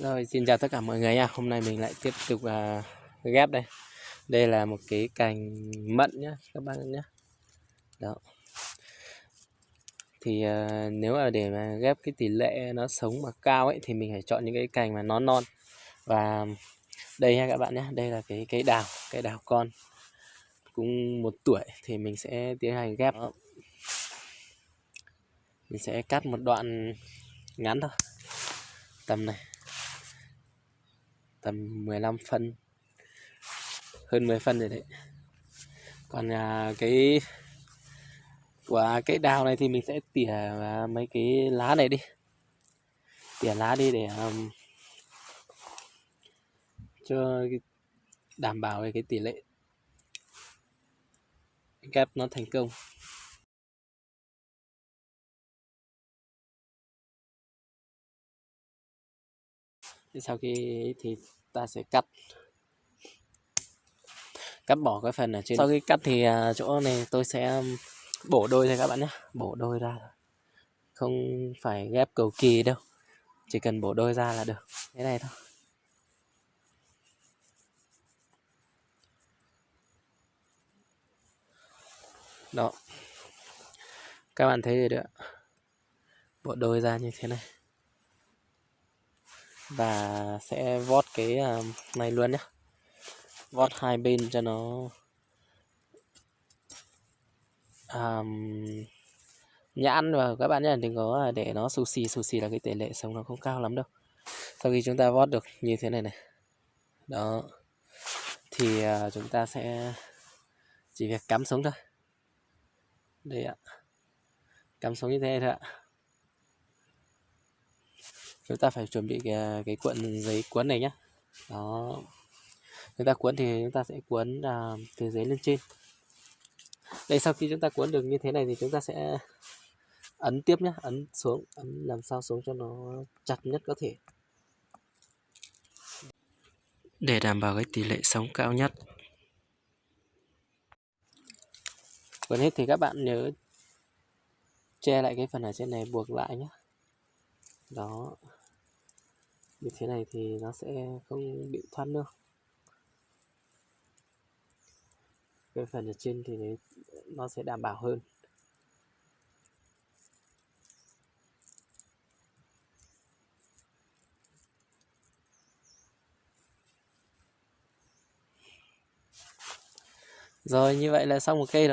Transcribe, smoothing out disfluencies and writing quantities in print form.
Rồi, xin chào tất cả mọi người nha. Hôm nay mình lại tiếp tục ghép đây. Đây là một cái cành mận nhá các bạn nhé. Đó. Thì nếu mà để mà ghép cái tỷ lệ nó sống mà cao ấy thì mình phải chọn những cái cành mà nó non. Và đây nha các bạn nhé, đây là cái đào con cũng 1 tuổi thì mình sẽ tiến hành ghép. Đó. Mình sẽ cắt một đoạn ngắn thôi. Tầm này. Tầm 15 phân. Hơn 10 phân rồi đấy. Còn cái của cái đào này thì mình sẽ tỉa mấy cái lá này đi, tỉa lá đi để cho đảm bảo về cái tỷ lệ ghép nó thành công. Sau khi thì ta sẽ cắt bỏ cái phần ở trên. Sau khi cắt thì chỗ này tôi sẽ bổ đôi thôi các bạn nhé, bổ đôi ra, không phải ghép cầu kỳ đâu, chỉ cần bổ đôi ra là được, thế này thôi. Đó, các bạn thấy rồi đấy ạ, bộ đôi ra như thế này. Và sẽ vót cái này luôn nhé, vót hai bên cho nó nhãn vào các bạn nhé, đừng có để nó xù xì là cái tỷ lệ sống nó không cao lắm đâu. Sau khi chúng ta vót được như thế này này, đó, thì chúng ta sẽ chỉ việc cắm xuống thôi. Đây ạ, cắm xuống như thế này thôi ạ. Chúng ta phải chuẩn bị cái cuộn giấy cuốn này nhé. Đó, chúng ta cuốn thì chúng ta sẽ cuốn từ dưới lên trên. Đây, sau khi chúng ta cuốn được như thế này thì chúng ta sẽ ấn tiếp nhé, ấn xuống, ấn làm sao xuống cho nó chặt nhất có thể để đảm bảo cái tỷ lệ sống cao nhất. Cuốn hết thì các bạn nhớ che lại cái phần ở trên này, buộc lại nhé. Đó, như thế này thì nó sẽ không bị thoát nước. Cái phần ở trên thì nó sẽ đảm bảo hơn. Rồi, như vậy là xong một cây rồi.